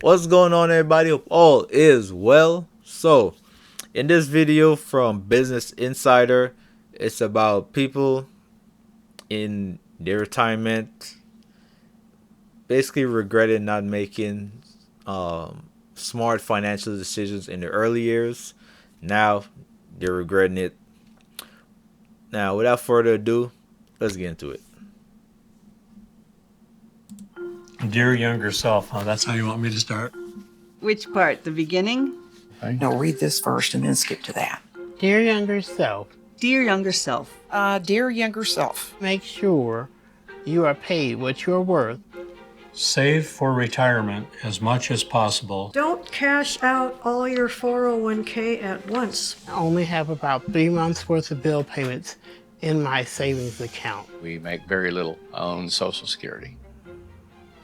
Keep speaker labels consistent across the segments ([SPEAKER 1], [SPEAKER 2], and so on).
[SPEAKER 1] What's going on, everybody? Hope all is well. So, in this video from Business Insider, it's about people in their retirement basically regretted not making smart financial decisions in the early years. Now, they're regretting it. Now, without further ado, let's get into it.
[SPEAKER 2] Dear younger self, that's how you want me to start?
[SPEAKER 3] Which part? The beginning?
[SPEAKER 4] No, read this first and then skip to that.
[SPEAKER 5] Dear younger self,
[SPEAKER 3] Dear younger self,
[SPEAKER 4] Dear younger self,
[SPEAKER 5] make sure you are paid what you're worth.
[SPEAKER 2] Save for retirement as much as possible.
[SPEAKER 6] Don't cash out all your 401k at once.
[SPEAKER 5] I only have about 3 months worth of bill payments in my savings account.
[SPEAKER 7] We make very little on Social Security.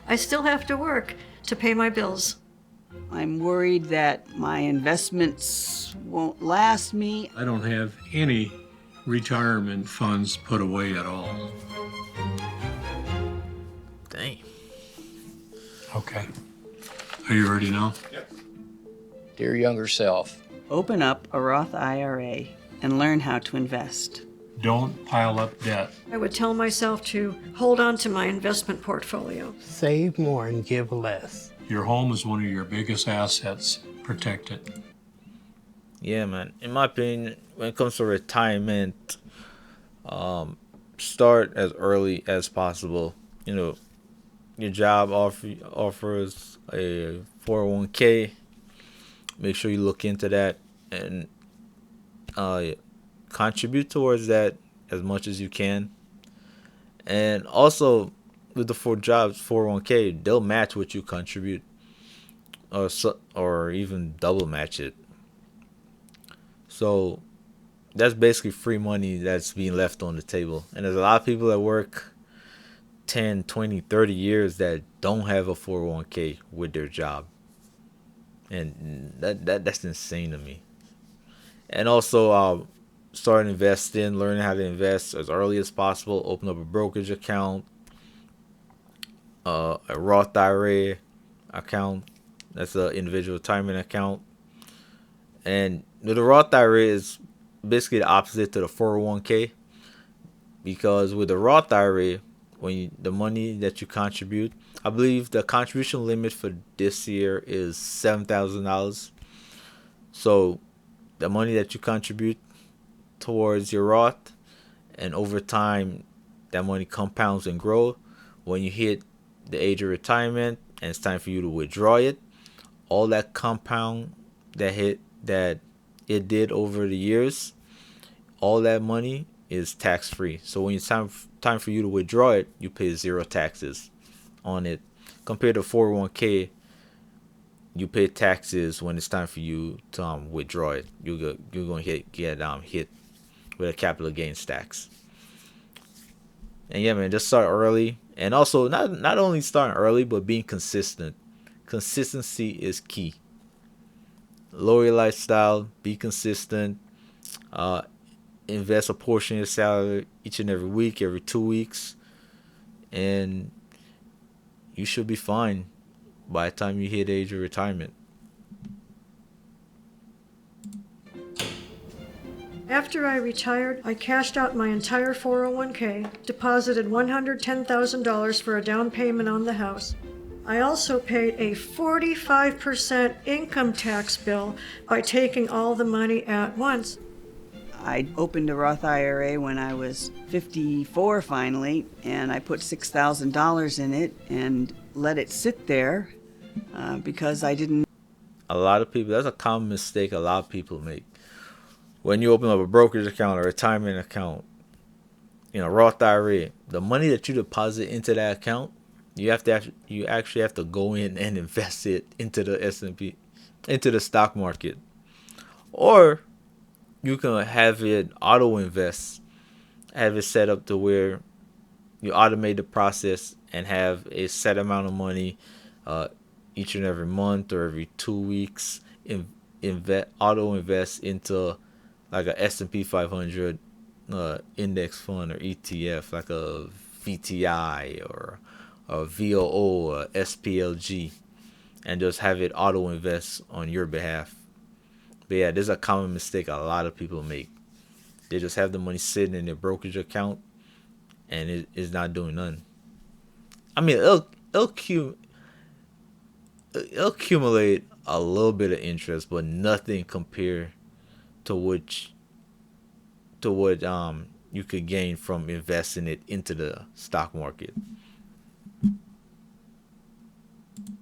[SPEAKER 6] I still have to work to pay my bills.
[SPEAKER 3] I'm worried that my investments won't last me.
[SPEAKER 2] I don't have any retirement funds put away at all.
[SPEAKER 1] Dang.
[SPEAKER 2] Okay. Are you ready now?
[SPEAKER 7] Dear younger self,
[SPEAKER 3] Open up a Roth IRA and learn how to invest.
[SPEAKER 2] Don't pile up debt.
[SPEAKER 6] I would tell myself to hold on to my investment portfolio.
[SPEAKER 5] Save more and give less.
[SPEAKER 2] Your home is one of your biggest assets. Protect it.
[SPEAKER 1] Yeah, man. In my opinion, when it comes to retirement, start as early as possible. You know, your job offers a 401k. Make sure you look into that and contribute towards that as much as you can. And also, with the 401k, they'll match what you contribute, or even double match it. So that's basically free money that's being left on the table. And there's a lot of people that work 10, 20, 30 years that don't have a 401k with their job. And that's insane to me. And also, start investing, learning how to invest as early as possible. Open up a brokerage account, a Roth IRA account. That's an individual retirement account. And the Roth IRA is basically the opposite to the 401k, because with the Roth IRA, the money that you contribute, I believe the contribution limit for this year is $7,000. So the money that you contribute towards your Roth, and over time that money compounds and grows. When you hit the age of retirement and it's time for you to withdraw it, all that compound that it did over the years, all that money is tax free. So when it's time for you to withdraw it, you pay zero taxes on it. Compared to 401k, you pay taxes when it's time for you to withdraw it. You're gonna get hit with a capital gains tax. And yeah, man, just start early. And also, not only starting early, but being consistent. Consistency is key. Lower your lifestyle, be consistent. Invest a portion of your salary each and every week, every 2 weeks, and you should be fine by the time you hit the age of retirement.
[SPEAKER 6] After I retired, I cashed out my entire 401k, deposited $110,000 for a down payment on the house. I also paid a 45% income tax bill by taking all the money at once.
[SPEAKER 3] I opened a Roth IRA when I was 54 finally, and I put $6,000 in it and let it sit there because I didn't.
[SPEAKER 1] A lot of people, that's a common mistake a lot of people make. When you open up a brokerage account or a retirement account, Roth IRA, the money that you deposit into that account, you actually have to go in and invest it into the S&P, into the stock market. Or you can have it auto invest, have it set up to where you automate the process and have a set amount of money each and every month or every 2 weeks auto invest into like a S&P 500 index fund or ETF, like a VTI or a VOO or SPLG. and just have it auto invest on your behalf. But yeah, there's a common mistake a lot of people make. They just have the money sitting in their brokerage account, and it is not doing nothing. I mean, it'll accumulate a little bit of interest, but nothing compared to what you could gain from investing it into the stock market.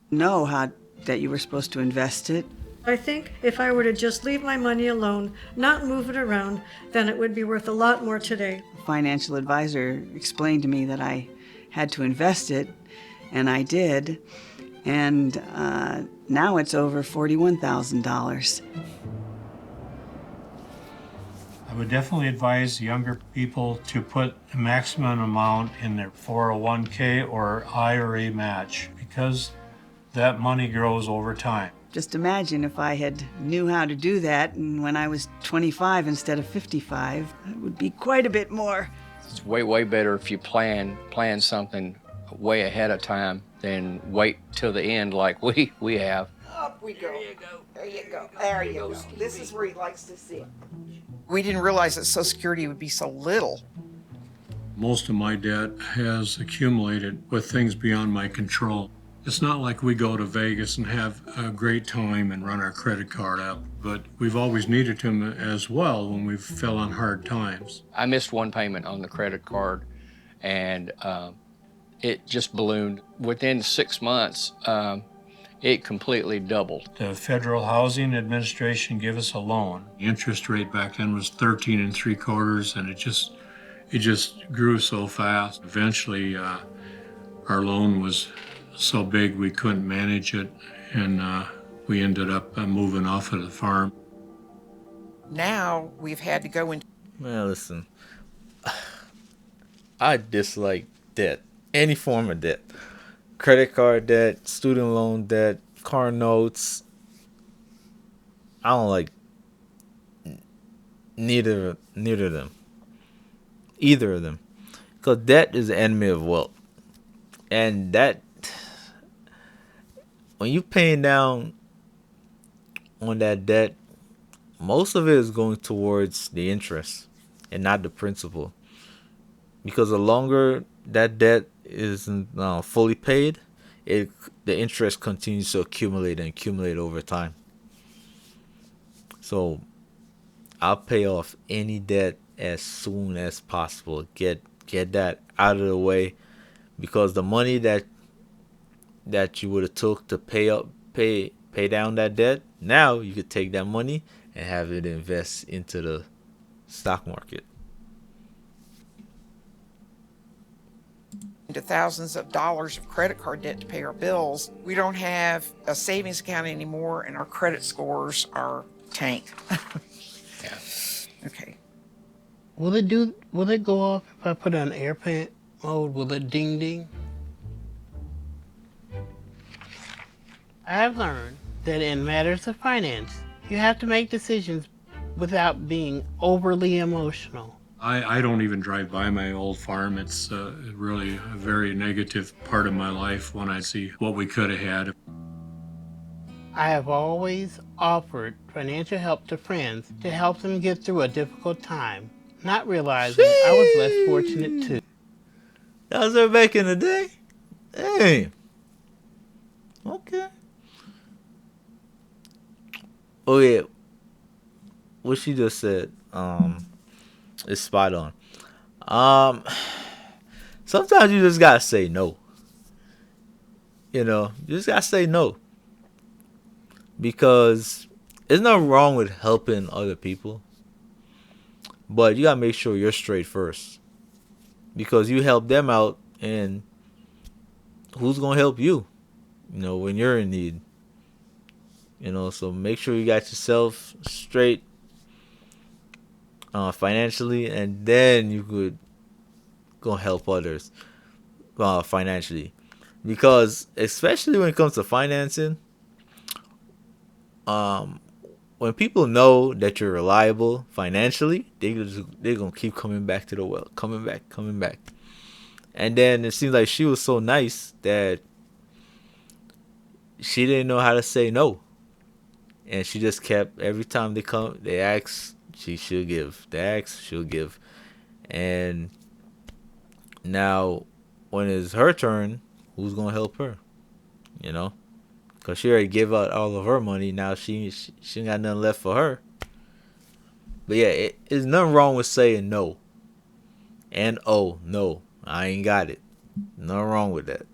[SPEAKER 3] Know how that you were supposed to invest it.
[SPEAKER 6] I think if I were to just leave my money alone, not move it around, then it would be worth a lot more today.
[SPEAKER 3] A financial advisor explained to me that I had to invest it, and I did. And now it's over $41,000.
[SPEAKER 2] I would definitely advise younger people to put a maximum amount in their 401k or IRA match because that money grows over time.
[SPEAKER 3] Just imagine if I had knew how to do that, and when I was 25 instead of 55, it would be quite a bit more.
[SPEAKER 7] It's way, way better if you plan something way ahead of time than wait till the end like we have.
[SPEAKER 4] Up we go. There you go. There you go. There you go. This is where he likes to sit. We didn't realize that Social Security would be so little.
[SPEAKER 2] Most of my debt has accumulated with things beyond my control. It's not like we go to Vegas and have a great time and run our credit card up, but we've always needed them as well when we fell on hard times.
[SPEAKER 7] I missed one payment on the credit card, and it just ballooned. Within 6 months, it completely doubled.
[SPEAKER 2] The Federal Housing Administration gave us a loan. The interest rate back then was 13 3/4, and it just grew so fast. Eventually, our loan was so big we couldn't manage it, and we ended up moving off of the farm.
[SPEAKER 4] Now we've had to go into.
[SPEAKER 1] Man, listen, I dislike debt, any form of debt. Credit card debt, student loan debt, car notes. I don't like neither of them. Either of them. Because debt is the enemy of wealth. And that, when you're paying down on that debt, most of it is going towards the interest and not the principal. Because the longer that debt isn't fully paid, the interest continues to accumulate and accumulate over time. So I'll pay off any debt as soon as possible. Get that out of the way, because the money that you would have took to pay down that debt, now you could take that money and have it invest into the stock market.
[SPEAKER 4] Into thousands of dollars of credit card debt to pay our bills. We don't have a savings account anymore, and our credit scores are tank.
[SPEAKER 7] Yeah.
[SPEAKER 4] Okay.
[SPEAKER 5] Will it go off if I put it on airplane mode? Will it ding ding? I've learned that in matters of finance, you have to make decisions without being overly emotional.
[SPEAKER 2] I don't even drive by my old farm. It's really a very negative part of my life when I see what we could have had.
[SPEAKER 5] I have always offered financial help to friends to help them get through a difficult time, not realizing I was less fortunate too.
[SPEAKER 1] That was her back in the day? Hey. Okay. Oh yeah. What she just said, is spot on. Sometimes you just gotta say no. You just gotta say no. Because there's nothing wrong with helping other people. But you gotta make sure you're straight first. Because you help them out, and who's gonna help you? When you're in need. So make sure you got yourself straight financially, and then you could go help others financially. Because especially when it comes to financing, when people know that you're reliable financially, they're gonna keep coming back to the well, coming back. And then it seems like she was so nice that she didn't know how to say no, and she just kept every time they ask, she'll give. They ask, she'll give, and now when it's her turn, who's gonna help her? You know, cause she already gave out all of her money. Now she ain't got nothing left for her. But yeah, there's nothing wrong with saying no. And oh no, I ain't got it. Nothing wrong with that.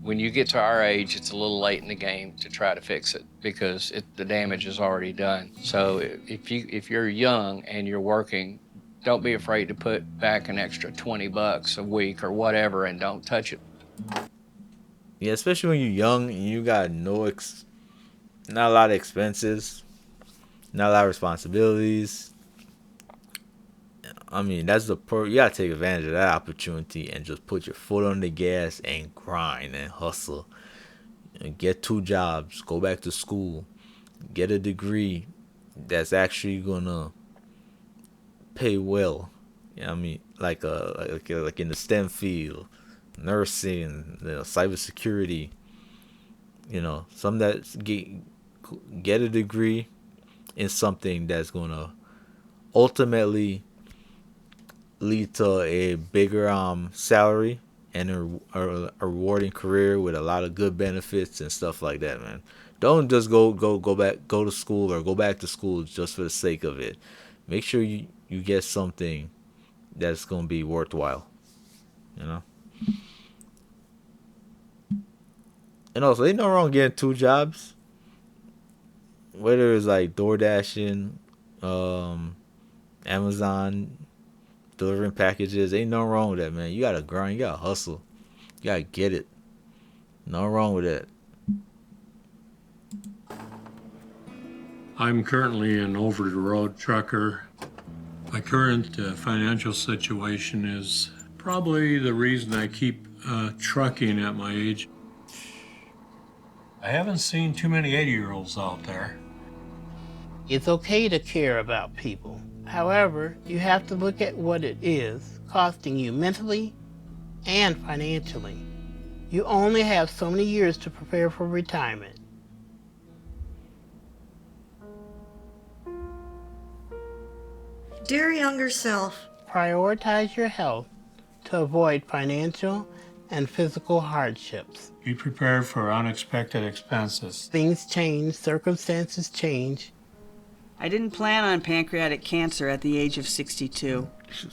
[SPEAKER 7] When you get to our age, it's a little late in the game to try to fix it because the damage is already done. So if you're young and you're working, don't be afraid to put back an extra $20 a week or whatever, and don't touch it.
[SPEAKER 1] Yeah, especially when you're young and you got not a lot of expenses, not a lot of responsibilities. I mean, that's you gotta take advantage of that opportunity and just put your foot on the gas and grind and hustle and get 2 jobs, go back to school, get a degree that's actually gonna pay well. You know what I mean, like in the STEM field, nursing, cybersecurity. You know, some that get a degree in something that's gonna ultimately lead to a bigger salary and a rewarding career with a lot of good benefits and stuff like that, man. Don't just go to school or go back to school just for the sake of it. Make sure you get something that's gonna be worthwhile, you know. And also, ain't no wrong getting 2 jobs, whether it's like DoorDashing, Amazon, delivering packages. Ain't nothing wrong with that, man. You gotta grind, you gotta hustle, you gotta get it. Nothing wrong with that.
[SPEAKER 2] I'm currently an over-the-road trucker. My current financial situation is probably the reason I keep trucking at my age. I haven't seen too many 80-year-olds out there.
[SPEAKER 5] It's okay to care about people. However, you have to look at what it is costing you mentally and financially. You only have so many years to prepare for retirement.
[SPEAKER 6] Dear younger self,
[SPEAKER 5] Prioritize your health to avoid financial and physical hardships.
[SPEAKER 2] Be prepared for unexpected expenses.
[SPEAKER 5] Things change, circumstances change.
[SPEAKER 3] I didn't plan on pancreatic cancer at the age of 62.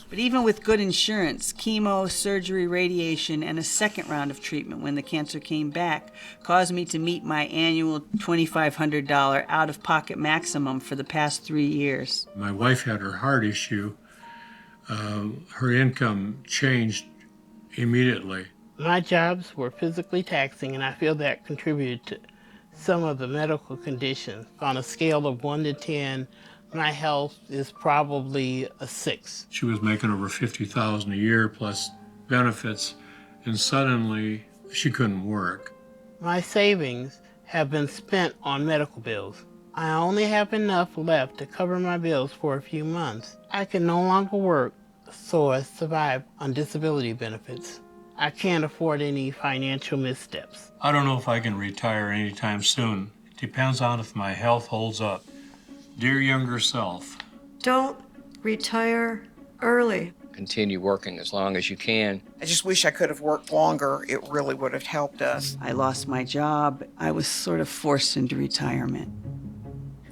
[SPEAKER 3] But even with good insurance, chemo, surgery, radiation, and a second round of treatment when the cancer came back caused me to meet my annual $2,500 out-of-pocket maximum for the past 3 years.
[SPEAKER 2] My wife had her heart issue. Her income changed immediately.
[SPEAKER 5] My jobs were physically taxing, and I feel that contributed to some of the medical conditions. On a scale of 1 to 10, my health is probably a 6.
[SPEAKER 2] She was making over $50,000 a year plus benefits, and suddenly she couldn't work.
[SPEAKER 5] My savings have been spent on medical bills. I only have enough left to cover my bills for a few months. I can no longer work, so I survive on disability benefits. I can't afford any financial missteps.
[SPEAKER 2] I don't know if I can retire anytime soon. It depends on if my health holds up. Dear younger self,
[SPEAKER 6] don't retire early.
[SPEAKER 7] Continue working as long as you can.
[SPEAKER 4] I just wish I could have worked longer. It really would have helped us.
[SPEAKER 3] I lost my job. I was sort of forced into retirement.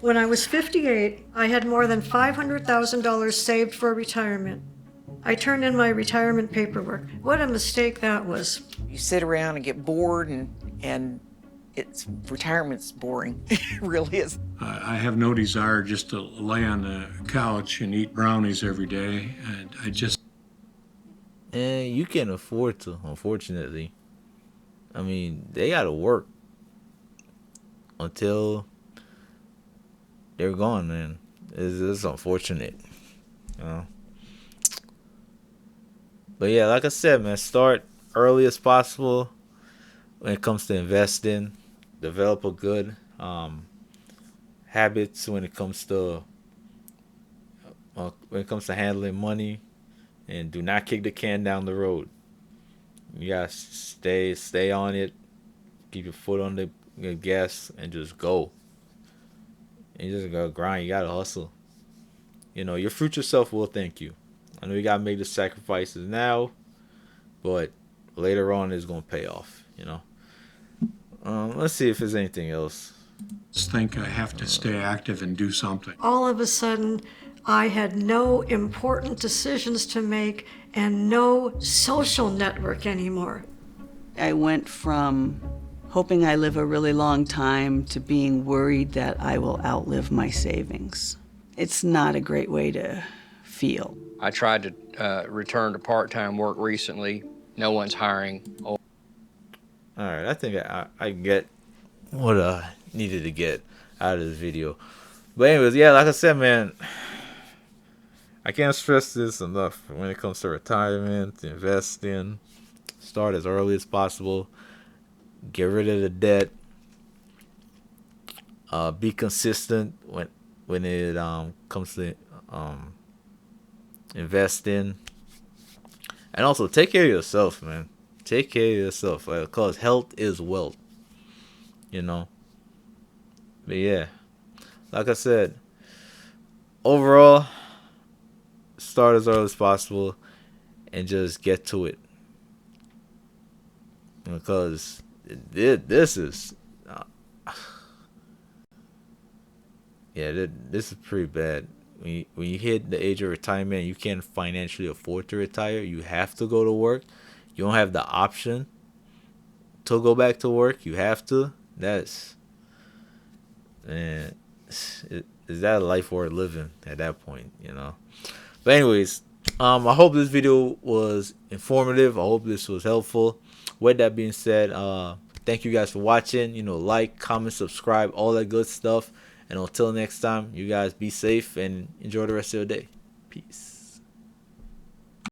[SPEAKER 6] When I was 58, I had more than $500,000 saved for retirement. I turned in my retirement paperwork. What a mistake that was.
[SPEAKER 4] You sit around and get bored, and retirement's boring. It really is.
[SPEAKER 2] I have no desire just to lay on the couch and eat brownies every day, and I just...
[SPEAKER 1] And you can afford to, unfortunately. I mean, they gotta work until they're gone, man. It's unfortunate, you know. But yeah, like I said, man, start early as possible when it comes to investing. Develop a good habits when it comes to handling money, and do not kick the can down the road. You gotta stay on it. keep your foot on the gas and just go. And you just gotta grind. You gotta hustle. You know, your future self will thank you. I know you gotta make the sacrifices now, but later on it's gonna pay off. You know. Let's see if there's anything else.
[SPEAKER 2] Just think I have to stay active and do something.
[SPEAKER 6] All of a sudden, I had no important decisions to make and no social network anymore.
[SPEAKER 3] I went from hoping I live a really long time to being worried that I will outlive my savings. It's not a great way to feel.
[SPEAKER 7] I tried to return to part-time work recently. No one's hiring.
[SPEAKER 1] All right, I think I get what I needed to get out of this video. But anyways, yeah, like I said, man, I can't stress this enough. When it comes to retirement, investing, start as early as possible. Get rid of the debt. Be consistent when it comes to investing. And also take care of yourself, man. Take care of yourself, because health is wealth. You know. But yeah, like I said, overall, start as early as possible and just get to it. Because this is, this is pretty bad. When you hit the age of retirement, you can't financially afford to retire. You have to go to work. You don't have the option to go back to work. You have to. That's, man, is that a life worth living at that point, you know? But anyways, I hope this video was informative. I hope this was helpful. With that being said, thank you guys for watching. You know, like, comment, subscribe, all that good stuff. And until next time, you guys be safe and enjoy the rest of your day. Peace.